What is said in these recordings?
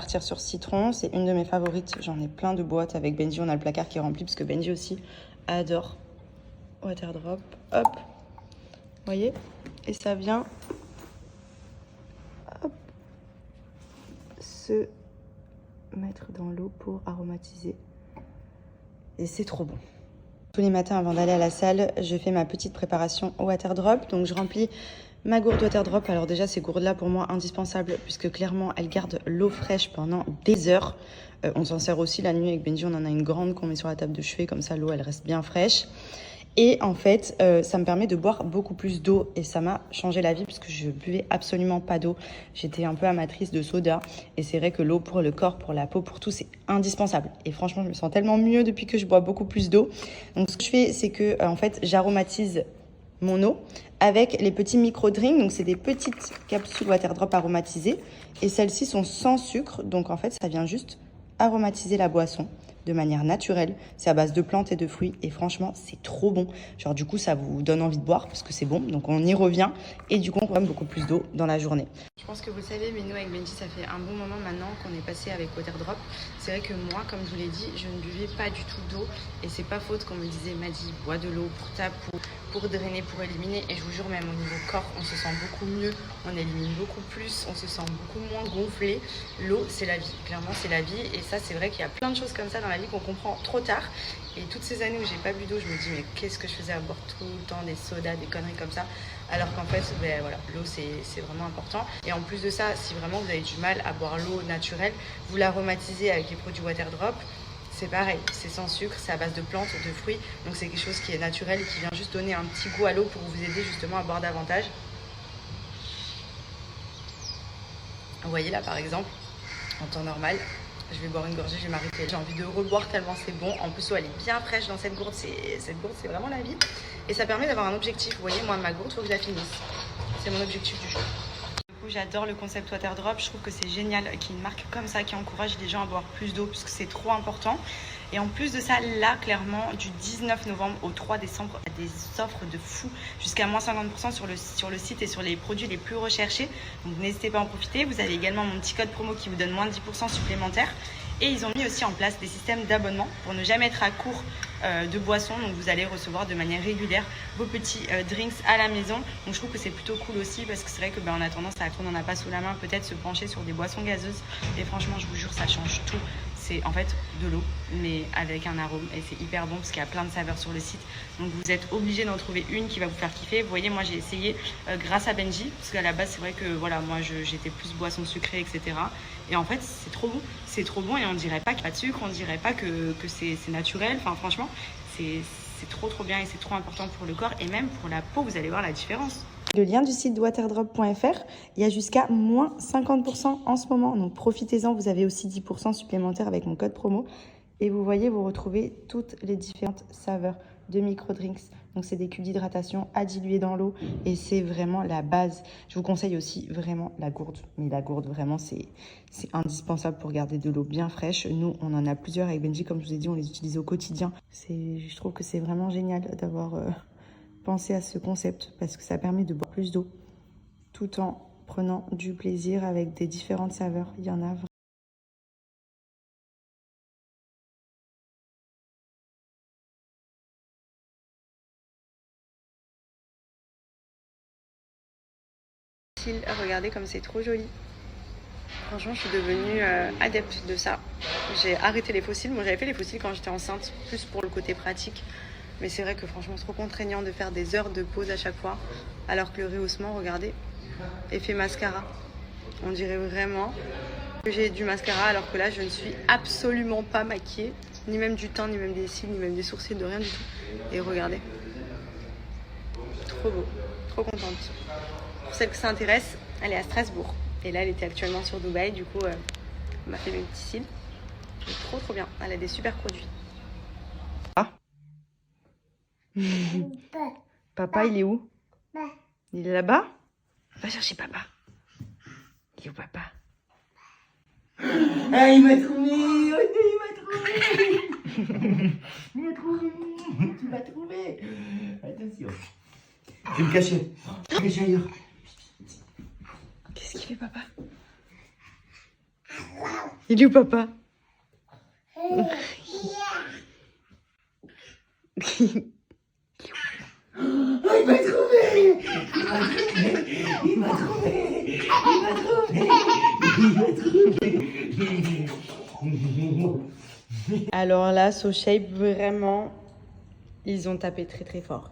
partir sur citron. C'est une de mes favorites. J'en ai plein de boîtes avec Benji. On a le placard qui est rempli parce que Benji aussi adore Waterdrop. Hop, vous voyez? Et ça vient hop, se mettre dans l'eau pour aromatiser. Et c'est trop bon. Tous les matins avant d'aller à la salle, je fais ma petite préparation au Waterdrop. Donc je remplis ma gourde Waterdrop. Alors déjà, ces gourdes-là, pour moi, indispensables, puisque clairement, elles gardent l'eau fraîche pendant des heures. On s'en sert aussi la nuit avec Benji. On en a une grande qu'on met sur la table de chevet. Comme ça, l'eau, elle reste bien fraîche. Et en fait, ça me permet de boire beaucoup plus d'eau. Et ça m'a changé la vie, puisque je buvais absolument pas d'eau. J'étais un peu amatrice de soda. Et c'est vrai que l'eau pour le corps, pour la peau, pour tout, c'est indispensable. Et franchement, je me sens tellement mieux depuis que je bois beaucoup plus d'eau. Donc ce que je fais, c'est que en fait, j'aromatise mon eau avec les petits micro-drinks. Donc c'est des petites capsules Waterdrop aromatisées. Et celles-ci sont sans sucre. Donc en fait, ça vient juste aromatiser la boisson de manière naturelle. C'est à base de plantes et de fruits. Et franchement, c'est trop bon. Genre du coup, ça vous donne envie de boire parce que c'est bon. Donc on y revient. Et du coup, on consomme beaucoup plus d'eau dans la journée. Je pense que vous le savez, mais nous avec Benji, ça fait un bon moment maintenant qu'on est passé avec Waterdrop. C'est vrai que moi, comme je vous l'ai dit, je ne buvais pas du tout d'eau. Et c'est pas faute qu'on me disait, Maddy, bois de l'eau pour ta peau, pour drainer, pour éliminer. Et je vous jure, même au niveau corps, on se sent beaucoup mieux. On élimine beaucoup plus. On se sent beaucoup moins gonflé. L'eau, c'est la vie. Clairement, c'est la vie. Et ça, c'est vrai qu'il y a plein de choses comme ça dans la vie qu'on comprend trop tard. Et toutes ces années où j'ai pas bu d'eau, je me dis, mais qu'est-ce que je faisais à boire tout le temps des sodas, des conneries comme ça. Alors qu'en fait, ben voilà, l'eau, c'est vraiment important. Et en plus de ça, si vraiment vous avez du mal à boire l'eau naturelle, vous l'aromatisez avec les produits Waterdrop. C'est pareil, c'est sans sucre, c'est à base de plantes, de fruits. Donc c'est quelque chose qui est naturel et qui vient juste donner un petit goût à l'eau pour vous aider justement à boire davantage. Vous voyez là par exemple, en temps normal, je vais boire une gorgée, je vais m'arrêter. J'ai envie de reboire tellement c'est bon. En plus, elle est bien fraîche dans cette gourde. Cette gourde, c'est vraiment la vie. Et ça permet d'avoir un objectif. Vous voyez, moi, ma gourde, il faut que je la finisse. C'est mon objectif du jour. Du coup, j'adore le concept Waterdrop. Je trouve que c'est génial qu'il y ait une marque comme ça qui encourage les gens à boire plus d'eau puisque c'est trop important. Et en plus de ça, là, clairement, du 19 novembre au 3 décembre, il y a des offres de fou, jusqu'à moins 50% sur le site et sur les produits les plus recherchés. Donc n'hésitez pas à en profiter. Vous avez également mon petit code promo qui vous donne moins de 10% supplémentaire. Et ils ont mis aussi en place des systèmes d'abonnement pour ne jamais être à court de boissons. Donc vous allez recevoir de manière régulière vos petits drinks à la maison. Donc je trouve que c'est plutôt cool aussi parce que c'est vrai que on a tendance à, quand on n'en a pas sous la main, peut-être se pencher sur des boissons gazeuses. Et franchement, je vous jure, ça change tout. C'est en fait de l'eau, mais avec un arôme. Et c'est hyper bon parce qu'il y a plein de saveurs sur le site. Donc vous êtes obligé d'en trouver une qui va vous faire kiffer. Vous voyez, moi j'ai essayé grâce à Benji. Parce qu'à la base, c'est vrai que voilà, moi j'étais plus boisson sucrée, etc. Et en fait, c'est trop bon. C'est trop bon et on dirait pas qu'il n'y a pas de sucre. On dirait pas que c'est naturel. Enfin, franchement, c'est trop bien et c'est trop important pour le corps. Et même pour la peau, vous allez voir la différence. Le lien du site waterdrop.fr, il y a jusqu'à moins 50% en ce moment. Donc profitez-en, vous avez aussi 10% supplémentaire avec mon code promo. Et vous voyez, vous retrouvez toutes les différentes saveurs de micro-drinks. Donc c'est des cubes d'hydratation à diluer dans l'eau et c'est vraiment la base. Je vous conseille aussi vraiment la gourde. Mais la gourde, vraiment, c'est indispensable pour garder de l'eau bien fraîche. Nous, on en a plusieurs avec Benji, comme je vous ai dit, on les utilise au quotidien. Je trouve que c'est vraiment génial d'avoir pensé à ce concept parce que ça permet de boire plus d'eau tout en prenant du plaisir avec des différentes saveurs. Il y en a vraiment. Regardez comme c'est trop joli. Franchement, je suis devenue adepte de ça. J'ai arrêté les fossiles. Moi, j'avais fait les fossiles quand j'étais enceinte, plus pour le côté pratique. Mais c'est vrai que franchement, c'est trop contraignant de faire des heures de pause à chaque fois. Alors que le rehaussement, regardez, effet mascara. On dirait vraiment que j'ai du mascara alors que là, je ne suis absolument pas maquillée. Ni même du teint, ni même des cils, ni même des sourcils, de rien du tout. Et regardez. Trop beau. Trop contente. Pour celle que ça intéresse, elle est à Strasbourg. Et là, elle était actuellement sur Dubaï. Du coup, elle m'a fait mes petits cils. C'est trop bien. Elle a des super produits. Ah. Papa, il est où? Il est là-bas? Va chercher papa. Il est où papa? Ah, il m'a trouvé! Oh, il m'a trouvé! Il m'a trouvé! Tu m'as trouvé! Attention. Je vais me cacher. Je vais me cacher ailleurs. Qu'est-ce qu'il fait papa? Il est où papa? Il m'a trouvé! Il m'a trouvé! Alors là, SoShape, vraiment, ils ont tapé très très fort.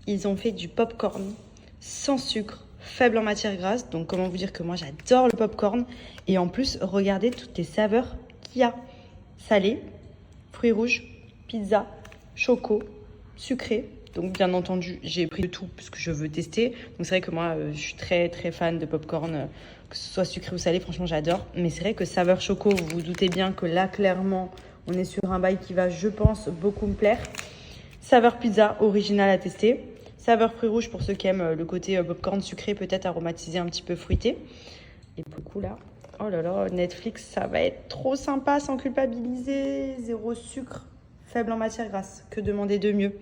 Ils ont fait du popcorn sans sucre, faible en matière grasse. Donc comment vous dire que moi j'adore le popcorn. Et en plus, regardez toutes les saveurs qu'il y a. Salé, fruits rouges, pizza, choco, sucré. Donc bien entendu, j'ai pris de tout parce que je veux tester. Donc c'est vrai que moi, je suis très très fan de popcorn, que ce soit sucré ou salé, franchement j'adore. Mais c'est vrai que saveur choco, vous vous doutez bien que là clairement, on est sur un bail qui va, je pense, beaucoup me plaire. Saveur pizza, original à tester. Saveur fruits rouges pour ceux qui aiment le côté popcorn sucré, peut-être aromatisé, un petit peu fruité. Et pour le coup là, oh là là, Netflix, ça va être trop sympa sans culpabiliser. Zéro sucre, faible en matière grasse. Que demander de mieux?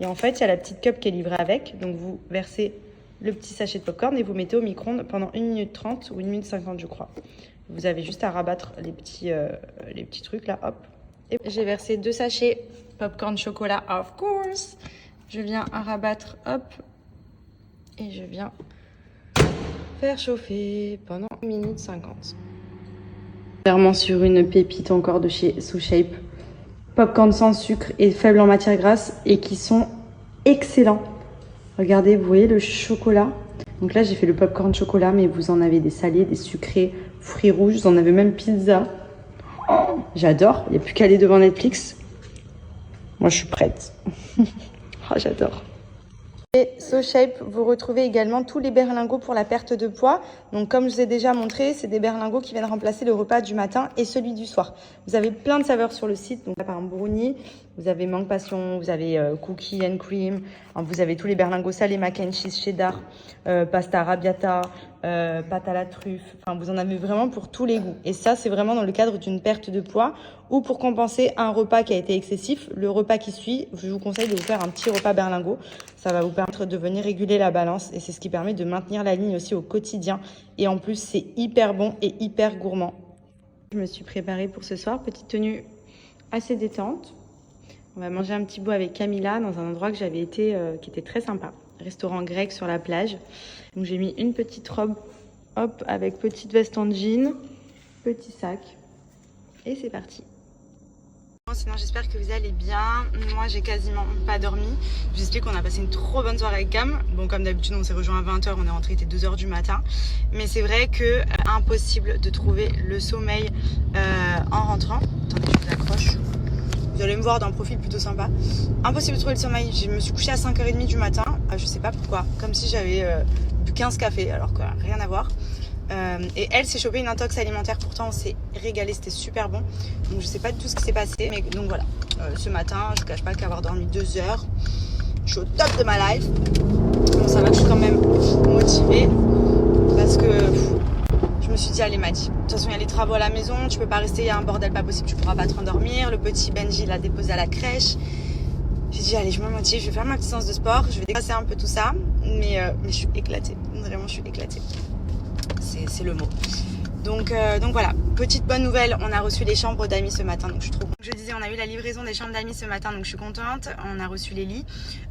Et en fait, il y a la petite cup qui est livrée avec. Donc vous versez le petit sachet de popcorn et vous mettez au micro-ondes pendant 1 minute 30 ou 1 minute 50, je crois. Vous avez juste à rabattre les petits trucs là, hop. Et j'ai versé 2 sachets popcorn chocolat, of course. Je viens à rabattre, hop. Et je viens faire chauffer pendant 1 minute 50. Clairement sur une pépite encore de chez SoShape. Popcorn sans sucre et faible en matière grasse et qui sont excellents. Regardez, vous voyez le chocolat. Donc là, j'ai fait le popcorn chocolat, mais vous en avez des salés, des sucrés, fruits rouges, vous en avez même pizza. Oh, j'adore, il n'y a plus qu'à aller devant Netflix. Moi, je suis prête. Oh, j'adore. Et SoShape, vous retrouvez également tous les berlingots pour la perte de poids. Donc comme je vous ai déjà montré, c'est des berlingots qui viennent remplacer le repas du matin et celui du soir. Vous avez plein de saveurs sur le site. Donc là, par exemple, brownie, vous avez mangue passion, vous avez cookie and cream, vous avez tous les berlingots salés, mac and cheese, cheddar, pasta arrabbiata, pâte à la truffe. Enfin, vous en avez vraiment pour tous les goûts. Et ça, c'est vraiment dans le cadre d'une perte de poids ou pour compenser un repas qui a été excessif. Le repas qui suit, je vous conseille de vous faire un petit repas berlingot. Ça va vous permettre de venir réguler la balance et c'est ce qui permet de maintenir la ligne aussi au quotidien. Et en plus, c'est hyper bon et hyper gourmand. Je me suis préparée pour ce soir. Petite tenue assez détente. On va manger un petit bout avec Camilla dans un endroit que j'avais été, qui était très sympa. Restaurant grec sur la plage. Donc j'ai mis une petite robe, hop, avec petite veste en jean, petit sac. Et c'est parti. Sinon j'espère que vous allez bien. Moi j'ai quasiment pas dormi. Je vous explique qu'on a passé une trop bonne soirée avec Cam. Bon, comme d'habitude on s'est rejoint à 20h, on est rentré, il était 2h du matin. Mais c'est vrai que impossible de trouver le sommeil en rentrant. Attendez, je vous accroche. Vous allez me voir d'un profil plutôt sympa. Impossible de trouver le sommeil. Je me suis couchée à 5h30 du matin. Je sais pas pourquoi. Comme si j'avais bu 15 cafés, alors que rien à voir. Et elle s'est chopée une intox alimentaire. Pourtant on s'est régalé, c'était super bon. Donc je sais pas du tout ce qui s'est passé. Mais donc voilà. Ce matin, je ne cache pas qu'avoir dormi 2 heures, je suis au top de ma life. Bon, ça va que je suis quand même motivée. Parce que je me suis dit, allez Maddy, de toute façon il y a les travaux à la maison, tu peux pas rester, il y a un bordel pas possible, tu pourras pas te rendormir. Le petit Benji l'a déposé à la crèche. J'ai dit, allez, je me motive, je vais faire ma petite séance de sport, je vais décasser un peu tout ça. Mais je suis éclatée, vraiment je suis éclatée. C'est le mot. Donc voilà, petite bonne nouvelle, on a reçu les chambres d'amis ce matin, donc je suis trop contente. Je disais, on a eu la livraison des chambres d'amis ce matin, donc je suis contente. On a reçu les lits.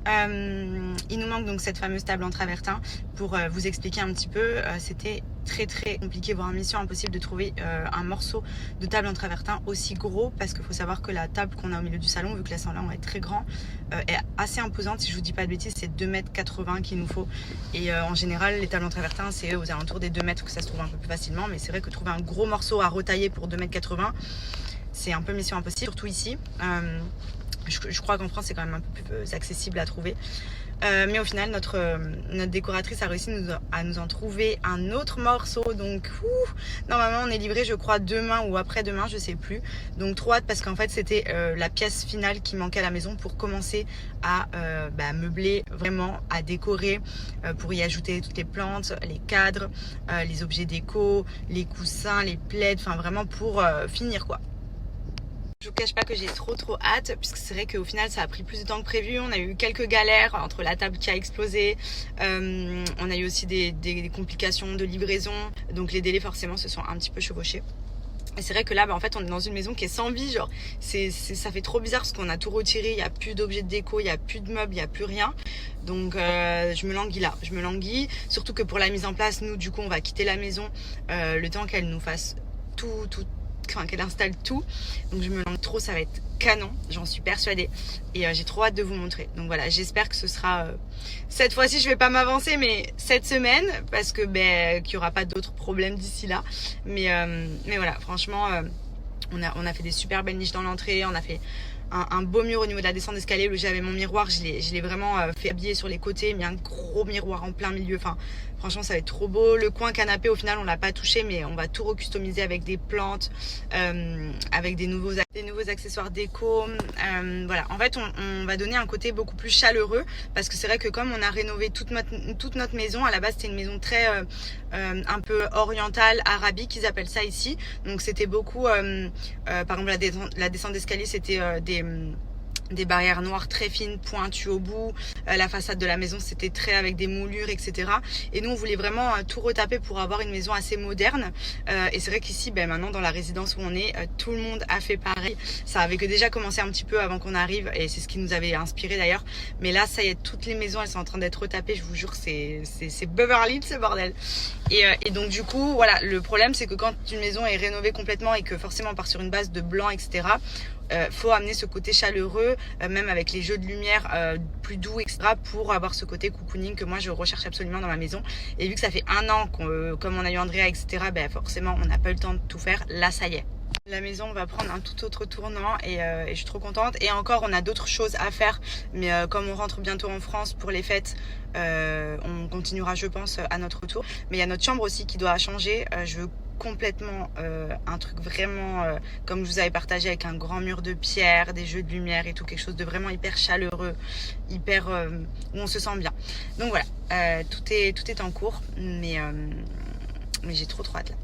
Il nous manque donc cette fameuse table en travertin. Pour vous expliquer un petit peu, c'était très très compliqué, voire mission impossible de trouver un morceau de table en travertin aussi gros, parce qu'il faut savoir que la table qu'on a au milieu du salon, vu que la salon est très grand, est assez imposante. Si je vous dis pas de bêtises, c'est 2,80 m qu'il nous faut. Et en général, les tables en travertin, c'est aux alentours des 2 mètres que ça se trouve un peu plus facilement. Mais c'est vrai que trouver un gros morceau à retailler pour 2,80 m, c'est un peu mission impossible, surtout ici. Je crois qu'en France, c'est quand même un peu plus accessible à trouver. Mais au final, notre décoratrice a réussi à nous en trouver un autre morceau. Donc, normalement, on est livré, je crois, demain ou après-demain, je sais plus. Donc, trop hâte parce qu'en fait, c'était la pièce finale qui manquait à la maison pour commencer à meubler, vraiment, à décorer, pour y ajouter toutes les plantes, les cadres, les objets déco, les coussins, les plaids, enfin vraiment pour finir, quoi. Je vous cache pas que j'ai trop hâte, puisque c'est vrai qu'au final ça a pris plus de temps que prévu. On a eu quelques galères entre la table qui a explosé, on a eu aussi des complications de livraison, donc les délais forcément se sont un petit peu chevauchés. Et c'est vrai que là, en fait, on est dans une maison qui est sans vie. Genre, ça fait trop bizarre parce qu'on a tout retiré. Il n'y a plus d'objets de déco, il n'y a plus de meubles, il n'y a plus rien. Donc, je me languis là. Je me languis. Surtout que pour la mise en place, nous, du coup, on va quitter la maison le temps qu'elle nous fasse qu'elle installe tout. Donc, je me langue trop. Ça va être canon. J'en suis persuadée. Et j'ai trop hâte de vous montrer. Donc, voilà, j'espère que ce sera... cette fois-ci, je vais pas m'avancer, mais cette semaine, parce que qu'il n'y aura pas d'autres problèmes d'ici là. Mais voilà, franchement, on a fait des super belles niches dans l'entrée. On a fait un beau mur au niveau de la descente d'escalier. Où j'avais mon miroir, je l'ai vraiment fait habiller sur les côtés, mis un gros miroir en plein milieu. Enfin, franchement, ça va être trop beau. Le coin canapé, au final, on l'a pas touché, mais on va tout recustomiser avec des plantes, avec des nouveaux accessoires déco. Voilà, en fait, on va donner un côté beaucoup plus chaleureux, parce que c'est vrai que comme on a rénové toute notre maison, à la base, c'était une maison très un peu orientale, arabique, ils appellent ça ici. Donc, c'était beaucoup, par exemple, la descente d'escalier, c'était des barrières noires très fines, pointues au bout. La façade de la maison, c'était très avec des moulures, etc. Et nous, on voulait vraiment tout retaper pour avoir une maison assez moderne. Et c'est vrai qu'ici, maintenant, dans la résidence où on est, tout le monde a fait pareil. Ça avait que déjà commencé un petit peu avant qu'on arrive, et c'est ce qui nous avait inspiré d'ailleurs. Mais là, ça y est, toutes les maisons, elles sont en train d'être retapées. Je vous jure, c'est Beverly Hills, ce bordel. Et donc, du coup, voilà, le problème, c'est que quand une maison est rénovée complètement et que forcément on part sur une base de blanc, etc., faut amener ce côté chaleureux, même avec les jeux de lumière plus doux, etc., pour avoir ce côté cocooning que moi je recherche absolument dans ma maison. Et vu que ça fait 1 an comme on a eu Andrea, etc., forcément on n'a pas eu le temps de tout faire. Là, ça y est, la maison va prendre un tout autre tournant, et je suis trop contente. Et encore, on a d'autres choses à faire, mais comme on rentre bientôt en France pour les fêtes, on continuera, je pense, à notre retour. Mais il y a notre chambre aussi qui doit changer. Je veux complètement un truc vraiment comme je vous avais partagé, avec un grand mur de pierre, des jeux de lumière et tout, quelque chose de vraiment hyper chaleureux, hyper où on se sent bien. Donc voilà, tout est en cours, mais j'ai trop hâte là.